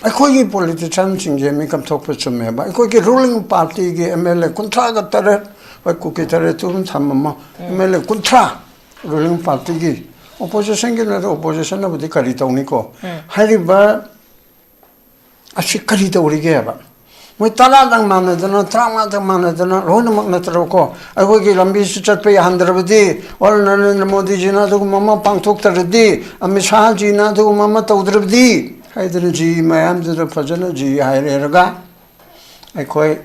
ꯑꯩꯈꯣꯏꯒꯤ ꯄꯣꯂꯤꯇꯤꯁꯤꯌꯥꯟꯁꯤꯡꯁꯦ ꯃꯤꯀꯞ ꯊꯣꯛꯄ ꯆꯨꯝꯃꯦꯕ ꯑꯩꯈꯣꯏꯒꯤ ꯔꯨꯂꯤꯡ ꯄꯥꯔꯇꯤꯒꯤ MLA 30ꯒ 3 ꯍꯣꯏ ꯀꯨꯀꯤ 3 ꯑꯗꯨꯝ ꯊꯝꯃꯝꯃꯣ MLA 30 ꯔꯨꯂꯤꯡ ꯄꯥꯔꯇꯤꯒꯤ ꯑꯣꯄꯣꯖꯤꯁꯟꯒꯤ ꯑꯣꯄꯣꯖꯤꯁꯟꯅꯕꯨꯗꯤ ꯀꯔꯤ ꯇꯧꯅꯤꯀꯣ ꯍꯥꯏꯔꯤꯕ ꯑꯁꯤ ꯀꯔꯤ ꯇꯧꯔꯤꯒꯦꯕ ꯃꯣꯏ 10ꯗꯪ ꯃꯥꯟꯅꯗꯅ 35ꯗꯪ ꯃꯥꯟꯅꯗꯅ ꯂꯣꯏꯅꯃꯛ ꯅꯠꯇ꯭ꯔꯕꯀꯣ ꯑꯩꯈꯣꯏꯒꯤ ꯂꯝꯕꯤꯁꯨ ꯆꯠꯄ ꯌꯥꯍꯟꯗ꯭ꯔꯕꯗꯤ ꯑꯣꯜ ꯅꯔꯦꯟꯗ꯭ꯔ ꯃꯣꯗꯤꯖꯤꯅ ꯑꯗꯨꯒꯨꯝꯕ ꯑꯃ ꯄꯥꯡꯊꯣꯛꯇ꯭ꯔꯗꯤ ꯑꯃꯤꯠ ꯁꯥꯍꯖꯤꯅ ꯑꯗꯨꯒꯨꯝꯕ ꯑꯃ ꯇꯧꯗ꯭ꯔꯕꯗꯤ 하이드는 지 마ям들을 퍼져는 지 하이레가 아이코이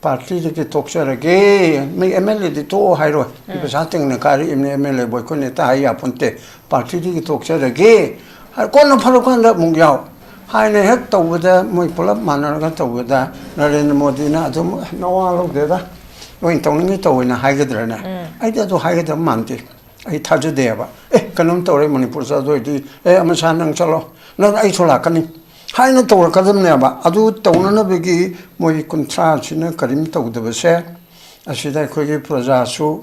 파티들이 독서하게 미 MLA들이 또 하이로 이거 사땡네 가리 MLA 보이코네 다 하이 아픈데 파티들이 독서하게 할 거는 바로 간다 문경 하이네 핵 또보다 뭐 불랍 만나가 또보다 나레는 모디나 좀 나와로 되다 뭐 동능이 또이나 하이거들나 아이다도 하이거들 많대 ai thaje deba kanum tore manipur sa do di ama sanang chalo na ai chola kani haina to kadam ne ba adu tawna na begi moi kuntra china karim to de se asida ko ge proja su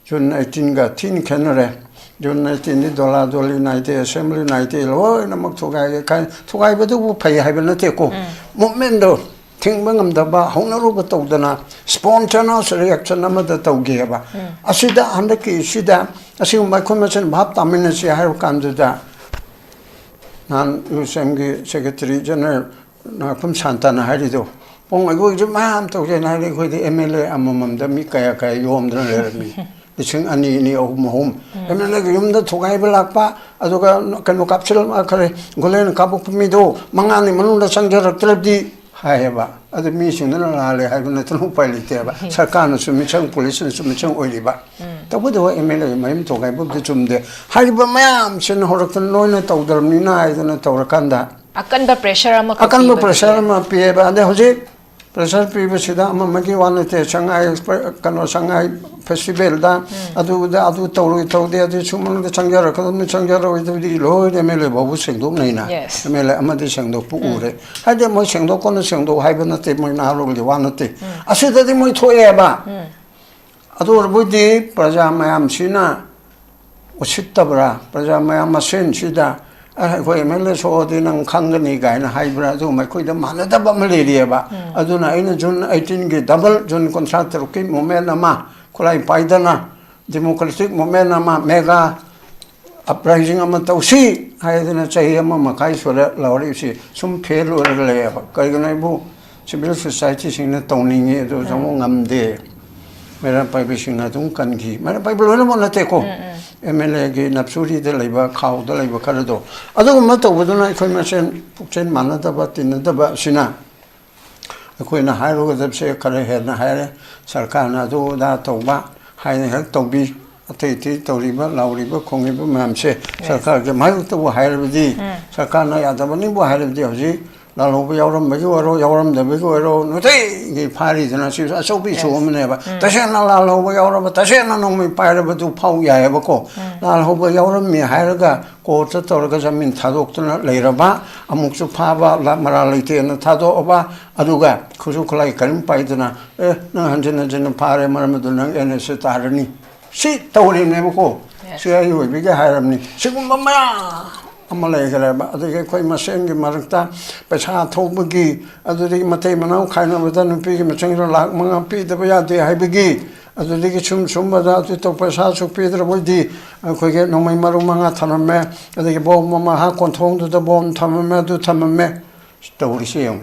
jun 18 ga tin kanare jun 18 dollar doli naite assembly naite lo na mak thogai kai thogai ba du phai hai ba na te ko movement do tingbangamdaba hongnaruba tawdana spontaneous reaction amada tawgeba asida handaki sida asigumba khomachan bhab taminasi haru kanduda nan usemgi secretary general na kum santana harido pong ago jumam tawje na ri khoi MLA amamamda mi kaya kaya yomdra lermi lising ani ni ohum MLA yumda thogai balakpa aduga kanu kapsul ma khare golen kabuk mido mangani manunda sangjarak trabdi 하해봐 아주 미신은 알래 하고는 또 빨리때봐 सरकार은 수미청 폴리스는 수미청 올리바 또보다 MLA 마임 도가이 법도 좀데 하리바 마음 신 호럭던 노이는 떠들미나 아이들은 떠러간다 아깐바 프레셔 아마 피해봐 근데 호지 프레셔 피버시다 아마 마기 완한테 상하이 간노 상하이 페스티벌다 아두 떠오르게 떠오르게 아주 주문도 창자라 그러면 창자라 이들이 로이 MLA 보부 생도 없나이나 MLA 아마도 생도 부우래 하데 뭐 생도 거는 생도 하이버는데 뭐 나로를 완한테 아시다디 뭐 토해봐 아두 뭐지 프라자 마얌시나 오십다브라 프라자 마얌마신 시다 아고 MLA 소디는 강근이 가이나 하이브라도 마코이다 많다바 말리리에바 아두나 아이는 준 18게 더블 준 콘트랙트로 키 모멘나마 콜라이 파이다나 데모크라틱 모멘나마 메가 uprising ama tausi haidana chahi ama makai sura lawrisi sum fail orale kaigana bu civil society singna tawningi do jamu ngamde mera paibe singna tum kangi mera paibe lona mona teko MLA ge napsuri de laiba khaw da laiba kharado adu ma tawduna ikhoi masen pukchen manada ba tinada ba sina akoina hairo ga dabse kare hena haire sarkarna do da tawba haine hak tawbi अतैति तौरीबा लाउरीबा खोंगीबा मैमसे सरकार के मायु तो हायरबदी सरकार ना यादबनी बो हायरबदी हजि लालोबा यावरम बगी वरो यावरम दबगी वरो नोतै गे फारी जना सि असोबि सोमनेबा तसेना लालोबा यावरम तसेना नोमि पायरबा दु फाउ यायबको लालोबा यावरम मी हायरगा कोर्ट तौरगा जमीन थादोक्तना लेरबा अमुकसु फाबा मरा लैतेना थादोबा अदुगा खुसु खुलाई करिम पाइदना ए न हंजन जन फारे मरमदु न NS तारनी 시 떠올리네고 시야이 왜비게 하람니 지금 뭐야 아무래 그래봐 어떻게 거의 마생게 말다 배차 토부기 아들이 마태 만나고 가는 보다는 비게 마청이로 락망아 피드버야 돼 하이비기 아들이 춤춤마다 또 배차 쭉 피드러 볼디 거기에 너무 마루망아 타는매 어떻게 뭐뭐마 하 권통도 뭐 타면매도 타면매 떠올리세요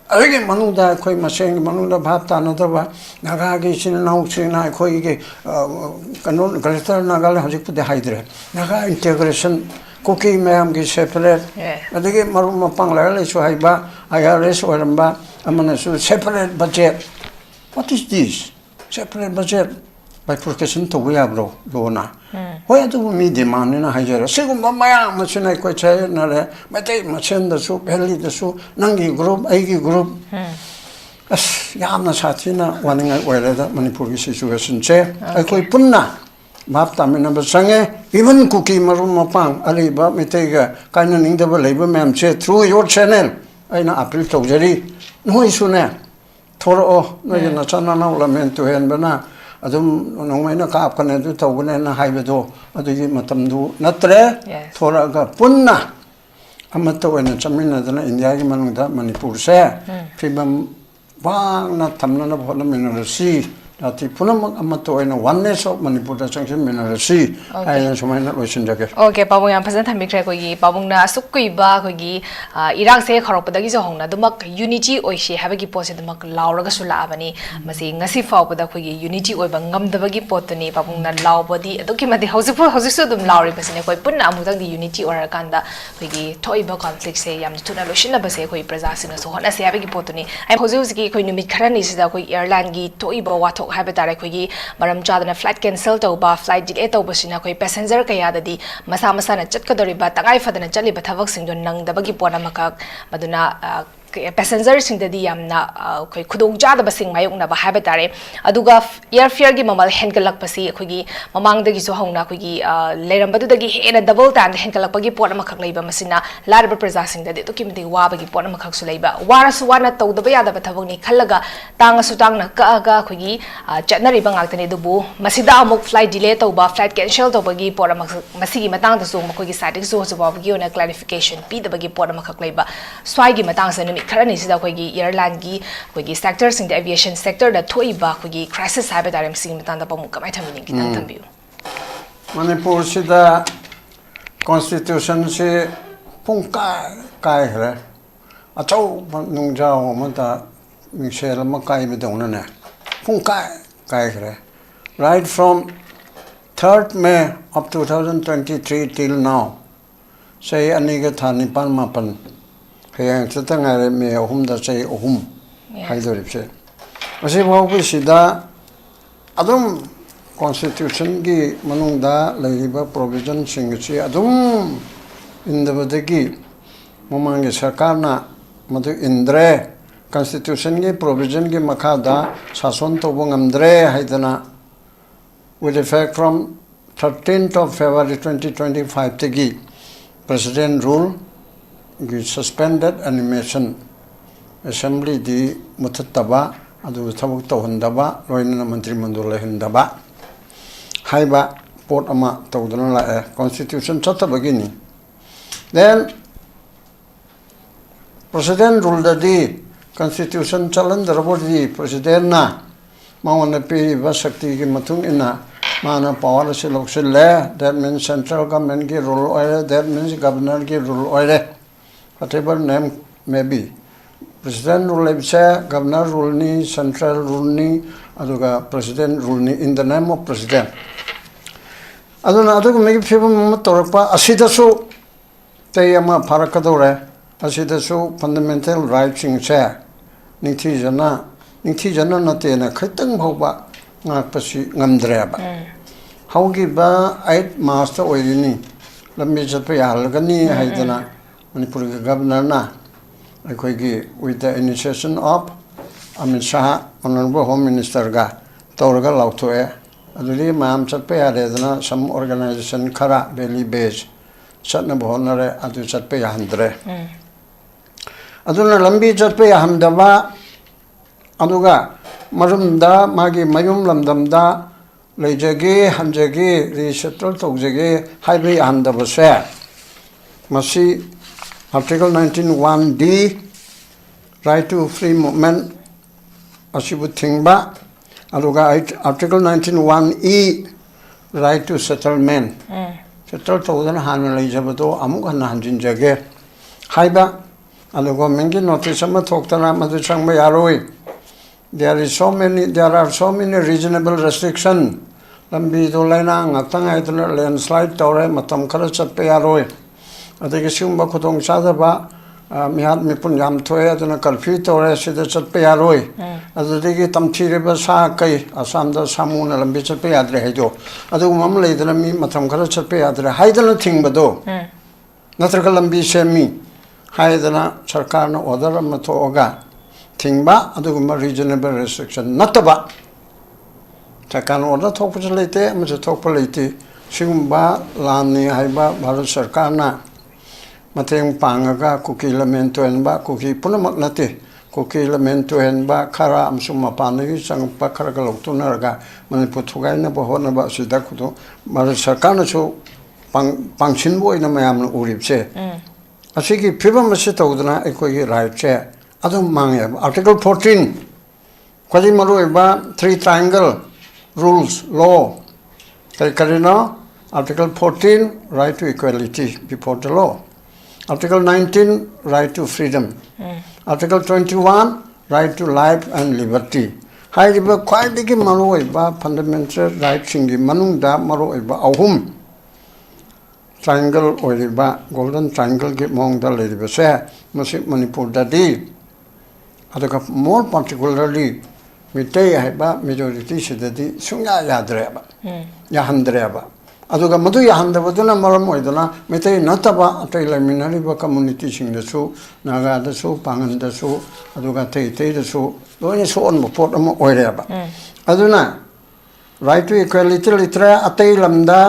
아이게 만웅다 거의 마생 만웅다 밥다 나더바 나가기 신은 나옥시나 거의 이게 간론 그래서 나갈 하직부대 하이드래 나가 인테그레이션 쿠키 매함기 세퍼레 어디게 마루마 빵라를 수하이바 IRS 월음바 아마나수 세퍼레 버젯 What is this? Separate budget by profession to we have lona why do we demand in a higher second maya machine ko chair na le mate machine da su belly da su nangi group aigi group as yamna sathina waninga wele da manipur gi situation che ai koi punna map tamina ba sange even cookie marum mapang ali ba mate ga kaina ning da ba leiba ma'am che through your channel aina appeal to jari no isune thoro no na chana na lament to hen bana adum nongmaina kaap kane du tawne na haibedo adugi matamdu natre thoraga punna amata oina chaminadana India gi manungda Manipur se phibam wangna thamna bhola minerasi ati punamak amata oina oneness of Manipur da changsin minerasi aina sumaina loisinjage Okay, pabung yang pesan thamik rai koi pabung na sukui ba koi irang se kharok padagi jo hongna dumak unity oise habagi pose dumak lauraga sula abani masi ngasi fau pada koi unity oi ba ngam dabagi potani pabung na law body aduki mati hausu su dum lauri basine koi punna amudang di unity ora kanda koi thoi ba conflict se yam tuna loshina ba se koi praja sina so hona se habagi potani ai hausu ki koi numit kharani sida koi airline gi thoi ba wathok habi tare koi maram chadana flight cancel to ba flight delay to basina koi passenger kaya dadi masa masa na chat kadoriba tangai fadana chali ba thabak sing don nang dabagi pona makak maduna passenger sing dadi yamna koi khudong ja da basing mayuk na ba habi tare aduga airfare gi mamal henkalak pasi khogi mamang dagi so hongna khogi leram badu dagi hena double tan henkalak pagi pona makak leiba masina larba praja sing dadi to kimti wa bagi pona makak su leiba wara su wana to da ba ya da ba thabak ni khallaga tang su tang na ka ga khogi chatnari ba ngak tani dubu masida amuk flight delay to ba flight cancel to bagi pona masigi matang da su khogi static su su ba bagi ona clarification pi da bagi pona makak leiba swai gi matang sa kharani sida koigi airline gi koigi sector sing the aviation sector da thoiba koigi crisis habi darim sing matanda pamu kamai thamini kitan thambiu Manipur sida constitution se pungkai kai hre achau nungjao mata michel makai bidong na pungkai kai hre right from 3rd May of 2023 till now say aniga thani pan mapan kaya kita ngare me da say haidoripse asi bawpi sida adum constitution gi manungda leiba provision singchi adum indabadagi momangi sarkarna madu indre constitution gi provision gi makada sason to bongamdre haidana with effect from 13th of February 2025 tegi president rule suspended animation assembly di mutattaba adu thabuk tawhandaba loina mantri mandul lehendaba haiba port ama tawdana la constitution chatabagini then president rule di constitution chalan darabodi president na mawana pe vasakti ki matung ina mana power se loksille that means central government ki rule oire that means governor ki rule oire whatever name may be president rule ibsa governor rule ni central rule ni aduga president rule ni in the name of president aduna aduga me phibam torpa asidasu tayama farakadore asidasu fundamental rights in cha ningthi jana natena khaitang bhoba ngakpasi ngamdreba haugi ba 8 master oirini lambi chatpa yalgani haidana Manipur governor na with the initiation of Amit Shah honorable home minister ga tawraga lautoe aduli mam chatpa yaredana some organization khara daily base chatna bhonare adu chatpa yahandre aduna lambi chatpa yahamdaba aduga marumda magi mayum lamdamda leijage hanjage resettle tawjage haibi yahamdaba se masi Article 19(1)(d) right to free movement asibu thingba aluga Article 19(1)(e) right to settlement settle tawdan hanu leijabado amuk hanjin jage haiba aluga mengi notice ama thoktana madu changba yaroi there are so many reasonable restrictions lambi do laina ngatang aitna landslide tawre matam khara chatpe yaroi adagi simba khudong chadaba mihat mipun yam thoe aduna curfew tore sida chatpe yaroi adagi tamthireba sa kai asamda samuna lambi chatpe yadre haido adu mam leidana mi matam khara chatpe yadre haidana thingbado natraga lambi semi haidana sarkarna order ma thoga thingba aduguma reasonable restriction nataba sarkarna order thokpa leite ma thokpa leite sigumba lani haiba bharat sarkarna mateng pangaga kuki lamento enba kuki punamak nate kuki lamento enba khara amsuma panagi sangpa khara galoktunarga Manipur thugai na bahona ba sida kudo mar sarkarna chu pangchin boina mayam uripse ꯑꯁꯤꯒꯤ ꯐꯤꯕꯝ ꯑꯁꯤ ꯇꯧꯗꯅ ꯑꯩꯈꯣꯏꯒꯤ ꯔꯥꯏꯠꯁꯦ ꯑꯗꯨꯝ ꯃꯥꯡꯉꯦꯕ article 14 ꯈ꯭ꯋꯥꯏꯗꯒꯤ ꯃꯔꯨꯑꯣꯏꯕ 3 triangle rules law kari karino article 14 right to equality before the law article 19 right to freedom article 21 right to life and liberty hairiba khwaidagi maruoiba fundamental right singi manungda maruoiba ahum triangle oiriba golden triangle ge mongda leriba se masi manipur dadi aduga more particularly Mitay haiba majority sidadi sungya yadraba yahandraba aduga madu yahandabaduna maram oidana mitay nataba atay laminari ba community singdasu naga dasu pangan dasu aduga tei dasu loine so on pot am oireba aduna right to equality litra atay lamda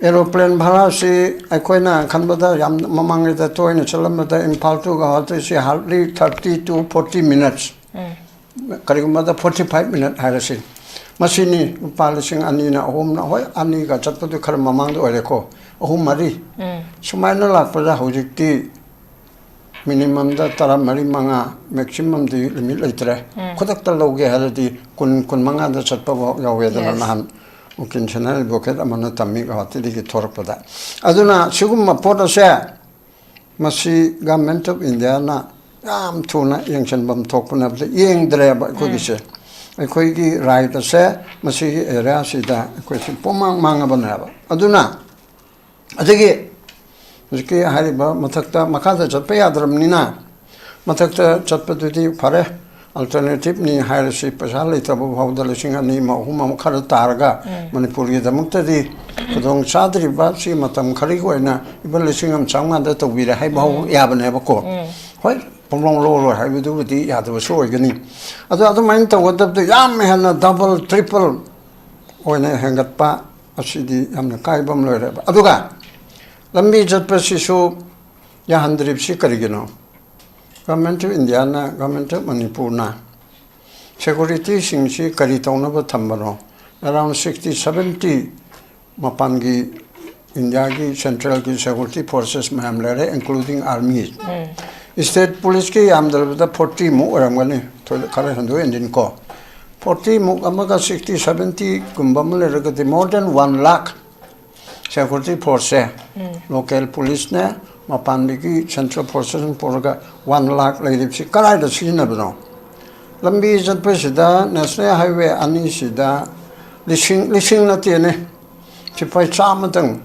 aeroplane bhara si akoina khanbada yam mamangda toina chalamada impal to ga si hardly 30 to 40 minutes karigumada 45 minutes harasi masini palising anina ahumna hoi ani ga chatpadu khar mamangda oireko ahum mari sumaina lakpada hojikti minimum da tara mari manga maximum di limit laitre khodak ta loge haladi kun manga da chatpa yawedana nahan ukin channel boket amana tammi ga hatidi ki thorpada aduna sigumma poda se masi government of India na yam thuna yengchen bam thokpuna bde yeng dreba khogise akhoi right ase masi area sida akhoi pomang manga banaba aduna adegi jiki hariba mathakta makada chatpa yadramnina mathakta chatpadudi phare alternative ni hairasi pasal itabu bhawda lisinga ni ma huma khara targa manipur gi damukta di kudong sadri ba si matam khari goina ibal lisingam changma da tawira hai bhaw yabane ba ko hoi pomlong lo hai bidu di yadaba so igani adu main tawdab de yam hena double triple oina hengat pa asidi yamna kaibam loire ba aduga lambi jatpa sisu ya handrip si karigino Government of India na Government of Manipur na security singsi kari tauna ba thambano around 60-70 mapangi India ki central ki security forces mamlare including army state police ki amdar 40 mu ramgani to kare handu engine ko 40 mu amaga 60-70 kumbamle ragati more than 1 lakh security force local police ne mapandiki central forces porga 1 lakh laidipsi karai da sinabno lambi jatpa sida national highway ani sida lising na tiene chipai chamatang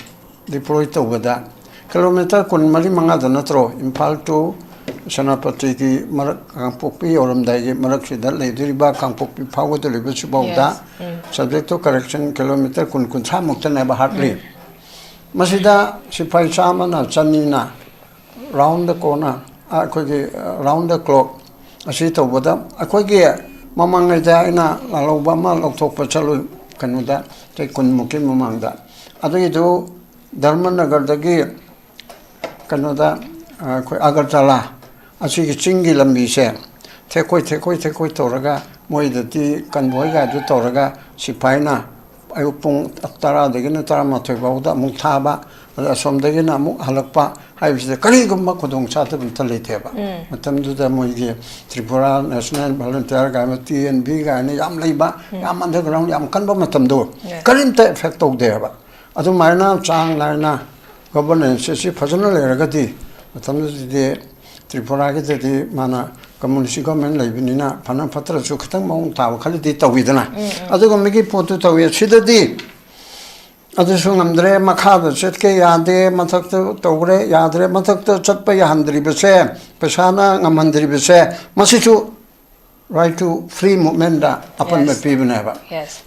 deploy tawada kilometer kun mari manga da natro impal to sanapati ki marak kangpokpi oramdai ge marak sida leidriba kangpokpi phawda lebisu bawda subject to correction kilometer kun chamukta na ba hardly masida sipai chamana chanina round the corner akogi round the clock asi tawbada akogi mamangai da ina laloba ma lokthokpa chalu kanuda te kun muki mamangda adagi do dharmanagar dagi kanuda koi agartala asi ki chingi lambi se thekoi toraga moidati kanboi ga du toraga sipaina ayupung tara degina tara mathoi bauda muthaba asomdagina mu halakpa haibsida karigumma kudong chatabun talitheba matamduda moigi Tripura National Volunteer ga TNB ga ni yam leiba yam underground yam kanba matamdu karimta effect tawdeba adu maina chang laina governance si phajana leragati matamdudi Tripura ge de mana community government leibinina phana phatra chu khatang maung taw khali di tawidana adu gomigi potu tawi sidadi adu sungamdre makhada chetke yade mathak tawre yadre mathak chatpa yahandri bese pesana ngamandri bese masichu right to free movement da apan me pibna ba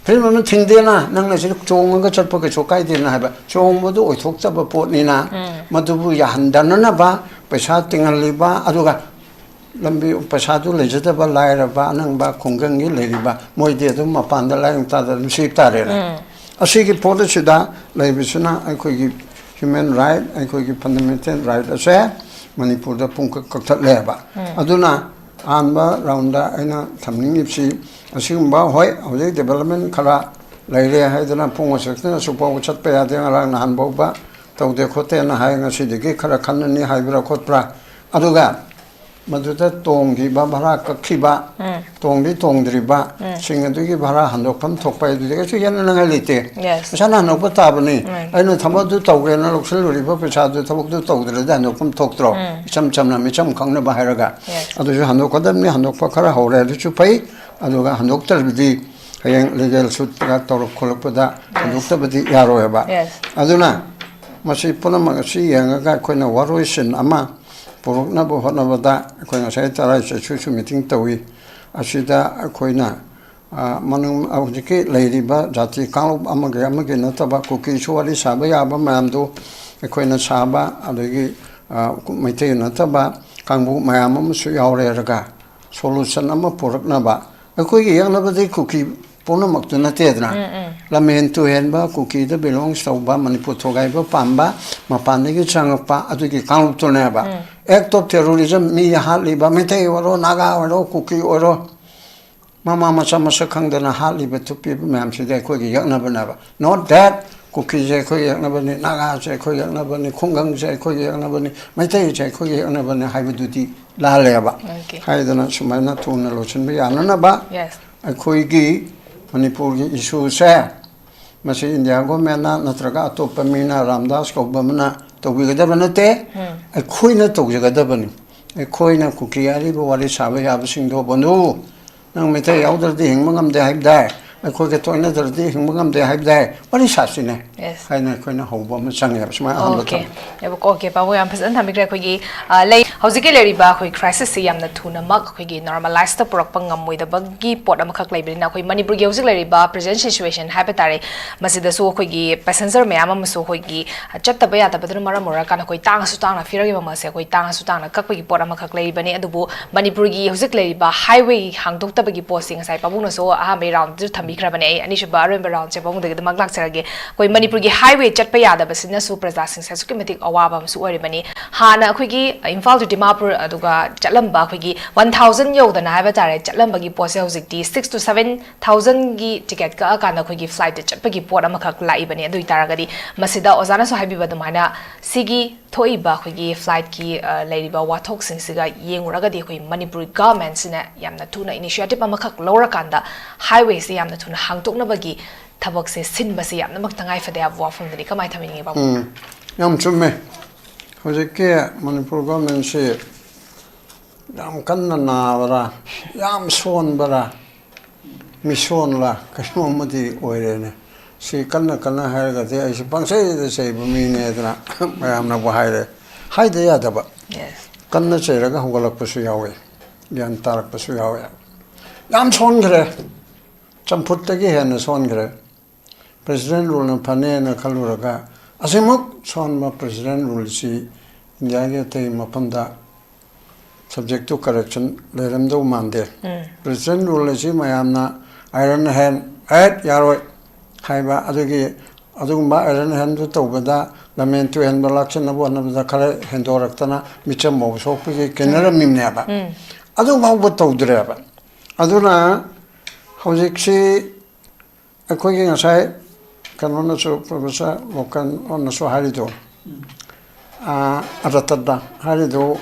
free movement thingdena nangna si chonga chatpa ke chokai dena ba chongmodu oithok chaba potnina madubu yahandana na ba pesa tingalliba aduga lambi pasadu lejada ba laira ba nang ba khonggangi leriba moide dum mapanda laing ta da sip tare asigi policy da leibisuna aikogi human right aikogi fundamental right ase manipur da pungka kaktat leba aduna anba raunda aina thamning ipsi asigumba hoi hojik development khara laire haidana punga sakna supo chatpa yade ngarang nahan boba taude khote na hai nga sidiki khara khanni haibra khotpra aduga maduda tonggi ba bhara kakhiba tongdi tongdriba singadugi bhara handokam thokpa idudega chu yana nga lite sana hanokpa tabani aino thamadu tawge na loksel riba pesadu thabukdu tawdre da handokam thoktro cham cham na mi cham khangna ba hairaga adu ju handokadamni handokpa khara hore du chu pai aduga handoktarbi hayang legal suit ga torok kholokpada handoktabadi yaro ba aduna masi punama si yanga ga koina waroisin ama Purukna buhona bada koina sai tarai chu meeting tawi asida koina manung awjiki leiriba jati kanglo amage nataba kuki chuwali saba yaba mayamdu koina saba adagi maitei nataba kangbu mayam su yaure raga solution ama purukna ba koigi yangna badi kuki puna maktuna tedna lamen tu henba kuki da belongs to ba manipur thogai ba pamba mapandegi changpa adagi kanglo to ne ba act of terrorism mi hali ba mete waro naga waro kuki oro mama macha macha khangdana hali ba tupi mam sida ko gi yakna bana ba not that kuki je ko yakna bani naga je ko yakna bani khongang je ko yakna bani mete je ko yakna bani haibuduti la le ba haidana sumaina tuna lochen ba yana ba khoi gi manipur gi issue se masi india go mena natraga atop mina ramdas ko bamna to bi gada banate khoi na to gada bani khoi na kuki ari bo wali sabe ya sing do bonu nang mete yaudar di hingmangam de haib dai khoi ke toina dar di hingmangam de haib dai wali sasine haina khoi na hobo ma chang ya sma am okay ebo ko ke pa wo yam phasan thamik ra khoi gi lei hojike leri ba khoi crisis se yamna thuna mak khoi gi normalize ta purak pangam moi da bagi pot am khak leibri na khoi manipur gi hojik leri ba present situation habitare masida so khoi gi passenger mayam am so khoi gi chat ta ba ya ta badru mara mora kana khoi tang su tang na fira gi ma se khoi tang su tang na kak gi pot am khak leibri bani adubu manipur gi hojik leri ba highway hangdok ta bagi posting sai pabung na so a me round ju thamik ra bani ani shu ba ren ba round che pabung de mak lak chara ge khoi manipur gi highway chat pa ya da basina su praja sing sa su ki metik awaba su ori bani hana khoi gi imphal to dimapur aduga chatlamba khoi gi 1000 yo da na ha ba tare chatlamba gi pose hojik di 6 to 7000 gi ticket ka ka na khoi gi flight de chat pa gi pot am khak lai bani adu itara ga di masida ozana so habi ba dumana sigi thoi ba khoi gi flight ki leiri ba wathok sing siga yengura ga di khoi manipur government sina yamna thuna initiative am khak lora kanda highway se yamna thuna hangtok na bagi thabak se sin ba se yamna mak tangai fa da wa phang dani kamai thamin ba yam chumme hojike manipur government se yam kanna na bara yam son bara mission la kashmo madi oirene si kanna hai ga de ai pangsai de sei bumi ne dana mayam na ba haire haide ya da ba kanna che ra ga hogalak pasu yawe yan tarak pasu yawe yam son gre champut ta gi hen son gre president rule na phane na khalura ga asimuk son ma president rule si india ge te mapanda subject to correction leram do mande president rule si mayam na iron hand at yaroi haiba adugi adugumba iron hand to bada lamen to hand balakchen na bo na da khare hendoraktana micham mo so pi kenara mimne ba adu ma bo to dre ba aduna hojiksi akoi gi ngasai kanona so professor mokan on so harido aratada harido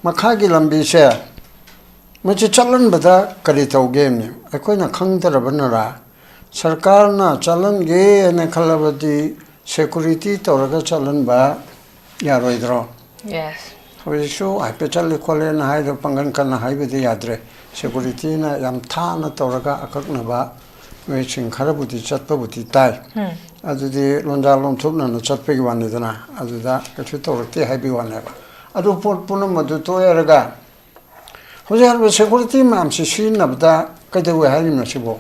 makhagi lambi se machi chalan bada kari to game ni akoi na khangdara ra sarkar na chalan ge ne khalabadi security toraga chalan ba yaroidro hoisu apechal khole na hai pangan kan hai bidi yadre security na yam tha na toraga akakna ba we ching kharabudi chatpa budi tai adudi lonja lom thupna na chatpe gi wan dana aduda kachu torte hai bi wan ba adu pot punam madu to yaraga hojar be security mam si shin nabda kade we hai na sibo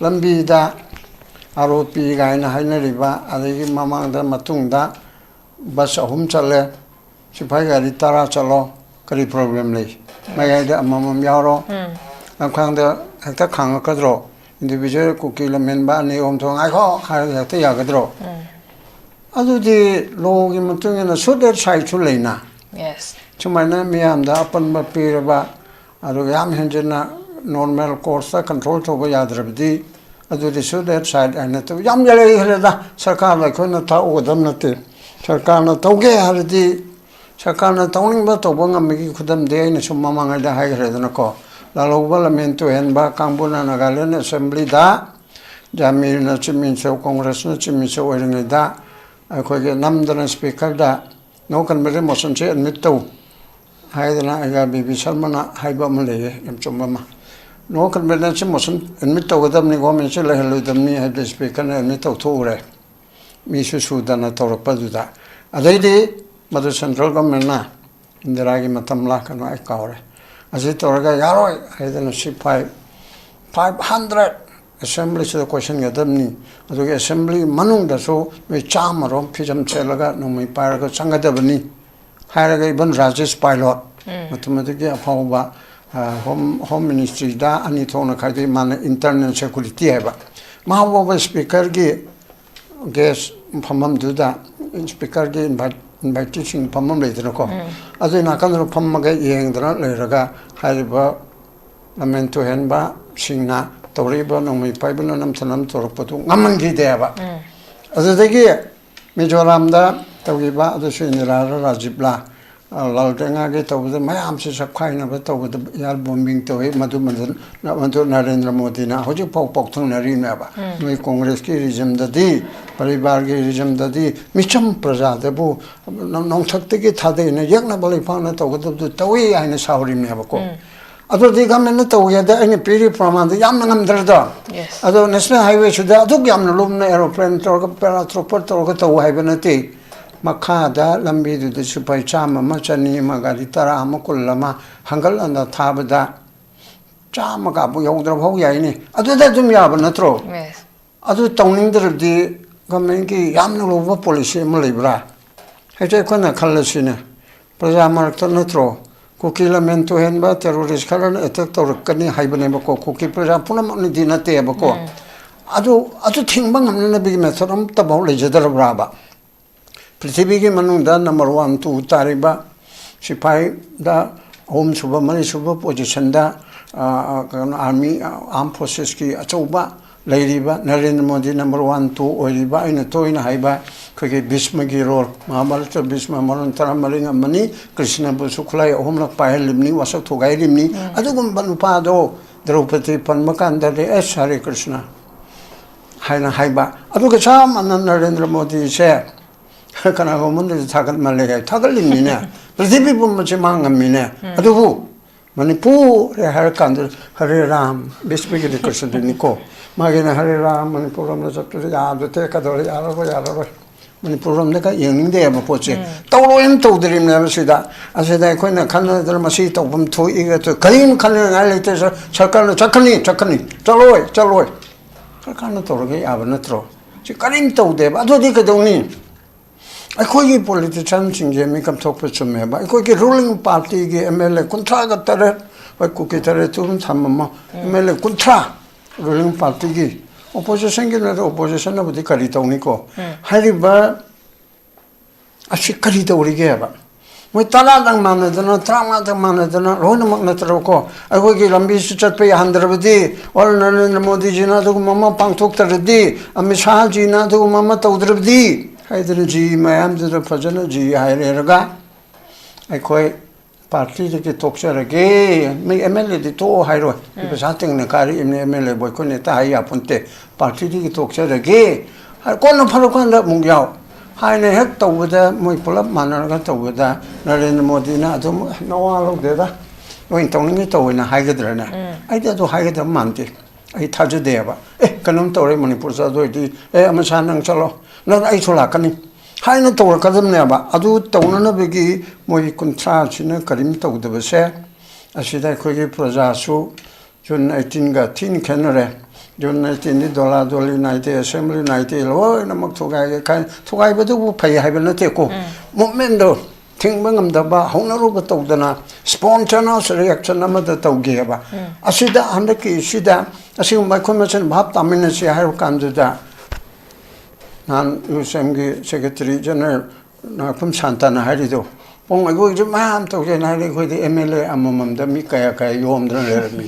lambi da aropi gaina hai na riba adigi mamang da matung da bas ahum chale sipai gari tara chalo kari problem le mai da mamam yaro khang da hakta khang ka dro individual kukila memba ni om thong ai kho ha ta ya ga dro adudi logi mutung na so that side chu leina chumana miam da apan ba piraba adu yam henjena normal course control to ba yadrabdi adudi so that side and to yam yale da sarkar la ko na ta o dam na te सरकारना तौगे हरदी सरकारना तौनिंगबा तौबा ngamigi khudamde aina sum mamangada haigredana ko lalogba lamento henba kambuna nagaland assembly da jamirna chiminso congress na chiminso oiringda akoge namdana speaker da no kanbere motion che admit tau haidana aga bibi sharmana haiba male yam chumma no kanbere che motion admit tau gadamni gomen che leheludamni haide speaker na admit tau thore misu sudana tawrapaduda adaidi madu central government na indiragi matamla kanu ai kaure asi toraga yaroi haidana sipai 500 assembly se question gadamni adugi assembly manung da so me chamarom phijam chelaga no mai paraga changadabani hairaga ibn rajesh pilot mathematics afauba home ministry da ani thona khadi man internal security haba mahawa speaker gi guest phamam duda speaker ge invitation phamam leidana ko adu nakanro phammaga yengdana leiraga haiba lamento henba singna tawriba nongmai paibana namthanam torpatu ngamangi deba adudagi mizoram da tawgiba adu suinirara rajibla laltenga ge tawda mayam se sakhaina ba tawda yar bombing toy madu narendra modi na hoji pok thung nari na ba noi congress ki regime da di paribar ki regime da di micham praja de bu nong thakte ki thade ne yakna bali phana tawda du tawi aina sauri me ba ko adu di gamen to ya da ani piri praman da yam ngam darda adu national highway suda adu yam lum na aeroplane to ka paratrooper to ka to haiba na ti makada lambi du de supai chama ma chani ma gari tara ma kullama hangal anda thabada chama ka bu yodra bhau yai ni adu da dum ya ba natro adu tawning der di gamen ki yam no lo policy ma lebra hete ko na khallasine praja mark to natro kukilamento henba terrorist karan attack to kani haibane ba ko kuki praja punam ni dinate ba ko adu thingbang amna bi methodam ta bau le jadar braba पृथ्वी के मनुदा number 1 2 तारिबा सिपाही दा home सुबह money सुबह position दा army arm forces की अचौबा लेरिबा Narendra Modi number 1 2 ओरिबा इन तोइन हाइबा खगे भीष्म की role Mahabharat Bhishma मरण तरा मरिंग मनी कृष्ण बुसुखलाई होमला पाहलिमनी वसक थोगाइलिमनी अदुगुम बनुपादो द्रौपदी पन्मकांदले एस हरे कृष्ण हाइना हाइबा अदुगे साम नरेंद्र मोदी से kana ko mun de thagal male ga thagal limni ne prithvi pum che mangamine adubu manipu re har kand hare ram bismiki de krishna ni ko magena hare ram manipuram na chapter ya de ka dore ya ro manipuram ne ka yeng de ba poche tawro em tawdrim ne sida asida ko na khanna dar masi tawbam thu iga to kain khanna ngai le te sarkar na chakhani chaloi sarkar na to ge ya ba na tro chi kain tawde ba adu di ka doni अखोई politician सिंगे मिकम थोप चुमे बा अखोई ruling party के MLA कुंठा का तरह और cookie तरह तुम थममा एमएलए कुंठा रूलिंग पार्टी की ओपोजिशन के ना ओपोजिशन ना बुद्धि करी तौनी को हरिबा अच्छी करी तौरी के बा मैं तला दंग माने दना त्रांगा दंग माने दना रोन मक न तरो को अखोई की लंबी सुचत पे हंद्रबदी और नरेंद्र मोदी जी ना तो मम्मा पांगथोक तरदी अमित शाह जी ना तो मम्मा तौद्रबदी हाइदर जी मैम जरा फजन जी हाइरेगा अखोई पार्टी के तोक्चरगे मैं एमएलए दि तो हाइरो पैसा तिंग ने कारी एमएलए बॉय को नेता हाइ आपुनते पार्टी के तोक्चरगे हर कोन फरक कोन मुंग्याव हाइने हेक तौबदा moi पुलप मानरगा तौबदा नरेंद्र मोदी ना अदुम नवा लोदेदा ओइन तौनिंग तौइना हाइगद्रना आइदा तो हाइगद्र मानते ai thajudeba kanam tore manipur sa doidi amasa nang chalo na ai chola kani haina tawra kadam ne ba adu tawna na begi moi kuntra china karim tawdeba se asida khogi praja su jun 18 ga tin khenore jun 18 ni dollar naite assembly naite lo na mak thogai ba du phai hai ba na te ko movement do tingmangam da ba hongnaru ba tawdana spontaneous reaction amada tawge ba asida handaki sida asi micromission bhab tamina se hai kanduda nan USMG secretary general na kum santana harido pong ago je mam tawge na ri khoi de MLA amamam da mi kaya yom dra mi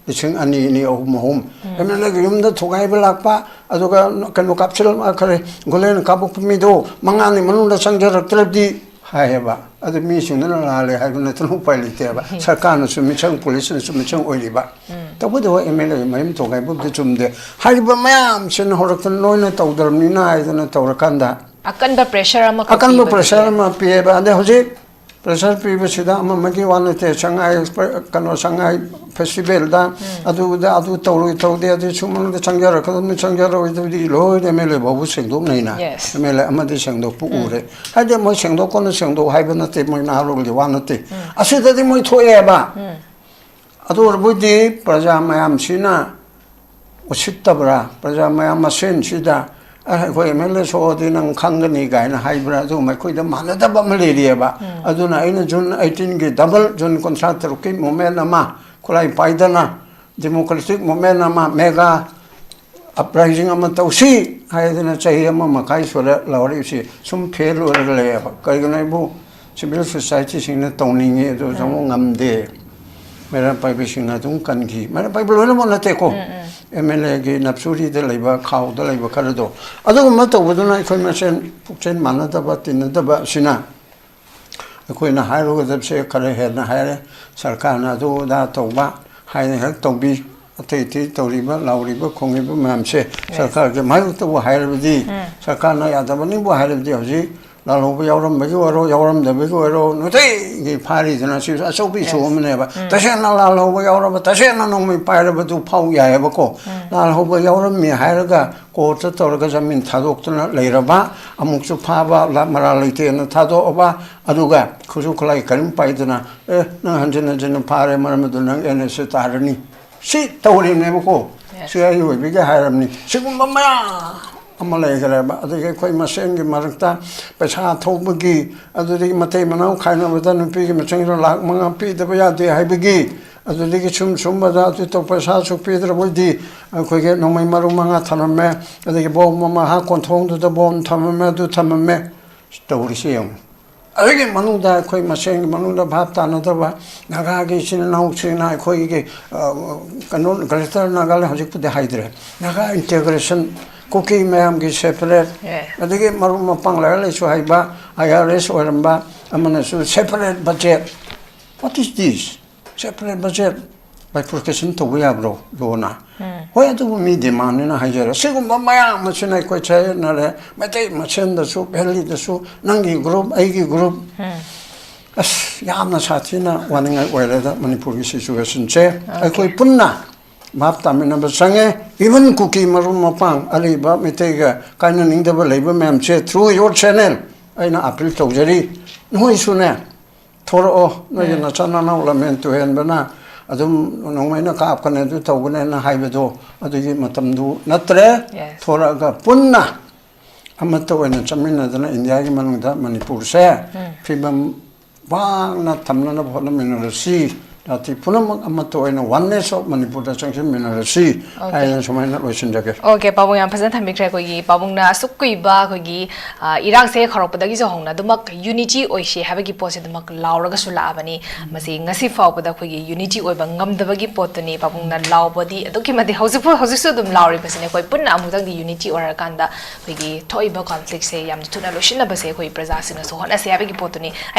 ꯂꯤꯁꯤꯡ ꯑꯅꯤ ꯑꯍꯨꯝ MLA ꯌꯨꯝꯗ ꯊꯨꯒꯥꯏꯕ ꯂꯥꯛꯄ ꯑꯗꯨꯒ ꯀꯩꯅꯣ ꯀꯥꯞꯁꯤꯜ ꯈꯔꯦ ꯒꯣꯂꯦꯟ ꯀꯥꯞꯄꯛꯄ ꯃꯤꯗꯣ ꯃꯉꯥꯅꯤ ꯃꯅꯨꯡꯗ ꯆꯪꯖꯔꯛꯇ꯭ꯔꯕꯗꯤ ꯍꯥꯏꯌꯦꯕ ꯑꯗꯨ ꯃꯤꯁꯤꯡꯗꯨꯅ ꯂꯥꯜꯂꯦ ꯍꯥꯏꯕ ꯅꯠꯇꯅ ꯎꯄꯥꯏ ꯂꯩꯇꯦꯕ ꯁꯔꯀꯥꯔꯅꯁꯨ ꯃꯤꯆꯪ ꯄꯨꯂꯤꯁꯅꯁꯨ ꯃꯤꯆꯪ ꯑꯣꯏꯔꯤꯕ ꯇꯧꯕꯗꯕꯨ MLA ꯃꯌꯨꯝ ꯊꯨꯒꯥꯏꯕꯕꯨꯗꯤ ꯆꯨꯝꯗꯦ ꯍꯥꯏꯔꯤꯕ ꯃꯌꯥꯝꯁꯤꯅ ꯍꯧꯔꯛꯇꯅ ꯂꯣꯏꯅ ꯇꯧꯗ꯭ꯔꯕꯅꯤ나 하이ꯗꯅ ꯇꯧꯔꯀꯥꯟꯗ ꯑꯀꯟꯕ ꯄ꯭ꯔꯦꯁꯔ ꯑꯃ ꯑꯀꯟꯕ ꯄ꯭ꯔꯦꯁꯔ ꯑꯃ ꯄꯤꯌꯦꯕ ꯑꯗꯩ ꯍꯧꯖꯤꯛ ꯄ꯭ꯔꯦꯁꯔ ꯄꯤꯕꯁꯤꯗ ꯑꯃꯒꯤ ꯋꯥ ꯅꯠꯇꯦ ꯁꯉꯥꯏ ꯀꯩꯅꯣ ꯁꯉꯥꯏ ꯐꯦꯁꯇꯤꯚꯦꯜꯗ ꯑꯗꯨ ꯇꯧꯗꯦ ꯑꯗꯨ ꯁꯨꯝꯃꯅꯗ ꯆꯪꯖꯔꯛꯀꯗꯕꯅꯤ ꯆꯪꯖꯔꯛꯑꯣꯏꯗꯕꯗꯤ ꯂꯣꯏꯅ MLA ꯐꯥꯎꯕ ꯁꯦꯡꯗꯣꯛꯅꯩꯅ MLA ꯑꯃꯗꯤ ꯁꯦꯡꯗꯣꯛꯄ ꯎꯔꯦ ꯍꯥꯏꯗꯤ ꯃꯣꯏ ꯁꯦꯡꯗꯣꯛꯀꯣꯅ ꯁꯦꯡꯗꯣꯛ ꯍꯥꯏꯕ ꯅꯠꯇꯦ ꯃꯣꯏ ꯅꯍꯥꯔꯣꯜꯒꯤ ꯋꯥ ꯅꯠꯇꯦ ꯑꯁꯤꯗꯗꯤ ꯃꯣꯏ ꯊꯣꯛꯑꯦꯕ ꯑꯗꯨ ꯑꯣꯏꯔꯕꯗꯤ ꯄ꯭ꯔꯖꯥ ꯃꯌꯥꯝꯁꯤꯅ ꯎꯁꯤꯠꯇꯕ꯭ꯔꯥ ꯄ꯭ꯔꯖꯥ ꯃꯌꯥꯝ ꯃꯁꯦꯟꯁꯤꯗ ꯑꯩꯈꯣꯏ MLA ꯁꯣꯛꯑꯗꯤ ꯅꯪ ꯈꯪꯒꯅꯤ ꯀꯥꯏꯅ ꯍꯥꯏꯕ꯭ꯔꯥ ꯑꯗꯨꯒꯨꯝꯕ ꯑꯩꯈꯣꯏꯗ ꯃꯥꯟꯅꯗꯕ ꯑꯃ ꯂꯩꯔꯤꯑꯕ ꯑꯗꯨꯅ ꯑꯩꯅ ꯖꯨꯟ 18ꯒꯤ ꯗꯕꯜ ꯖꯨꯟ 23ꯀꯤ ꯃꯨꯞꯃꯦꯟ ꯑꯃ ꯈꯨꯠꯂꯥꯏ ꯄꯥꯏꯗꯅ ꯗꯦꯃꯣꯀ꯭ꯔꯦꯇꯤꯛ ꯃꯨꯞꯃꯦꯟ ꯑꯃ mega uprising ama tausi haidana chahi ama makai sura laurisi sum fail orga layaba kaigana bu civil society singna tawningi do jamu ngamde mera paibe singna tum kangi mera paibe lona mona te ko MLA gi napsuri de laiba khaw da laiba kharado adu ma tawbuduna ikhoi masen pukchen manada ba tinada ba sina akhoi na hairo ga dabse khare he na haire sarkar na do da tawba haine hak tawbi अतैति तौरीबा लाउरीबा खोंगीबा मैमसे सरकार के मायुतबु हायरबदी सरकार ना यादबनी बु हायरबदी हजि लालोबा यावरम बगी वरो यावरम दबगी वरो नुतै गी फारी जना सि असोबि सोमनेबा तसेना लालोबा यावरम तसेना नोमि पायरबा दु फाउ यायबको लालोबा यावरम मी हायरगा कोर्ट तौरगा जमीन थादोक्तना लैरबा अमुकसु फाबा मरा लैतेना थादोबा अदुगा खुजु खुलाई करिम पाइदना ए नंग हंजन हंजन फारे मरमदु नंग एनएस तारनी सी तौरीनेबको सिआई होइबिगे हायरमनी सिगुम्बा मया अमा लेगरेबा अदुगे खोइ मसेंगी मरक्ता पैसा थोबगी अदुगे मते मनाउ खाइनबदा नुपीगे मचंगरो लाख मंगा पीदबा यादे हाइबगी अदुगे सुम सुमबदा अदु तो पैसा सु पीदरबोदि खोइगे नोमै मरु मंगा थनमे अदुगे बो ममा हा कोन्थोंदुदा बोन थममे अदु थममे तौरीसे यम अदुगे मनुदा खोइ मसेंगी मनुदा भाब तानदबा नागागे सिनाउ सिना खोइगे कनो ग्रेटर नागाले हजिकपुदे हाइद्रे नागा इंटीग्रेशन कुकी मैम की सेपरेट अदुगे मरु मपंग लेसु हाइबा IRS ओरंबा अमनसु separate budget what is this separate budget bifurcation to we have lona hoy adu mi demand na hajara sigumba maya machina ko chay na le mate machen da su belli da su nangi group aigi group as yamna sathina waninga oile da manipur gi situation che ai koi punna map tamina ba sange even cookie marum mapang ali ba mate ga kaina ning da ba leiba mem che through your channel aina appeal to jari noi sune thoro no na chana na lament to hen bana adum nongmaina kaap kan du tawne na haibado adugi matamdu natre thora ga punna amato ena chamina dana india gi manungda manipur se fibam wang na tamna na bhona minorasi dati punam amato ena oneness of manipur da changsim minorasi ai somaina loisin jage okay pabung yam phasan thamik ra ko gi pabung na sukui ba ko gi irang se kharok da gi jo hongna dumak unity oise habe gi pose dumak laura ga sula abani masi ngasi faw da ko gi unity oi ba ngam da gi pot ni pabung na law body aduki mati hausu su dum lauri basine koi punna amudang di unity ora kanda ko gi thoi ba conflict se yam tuna loshina ba se koi praja sina so hona se habe gi pot ni ai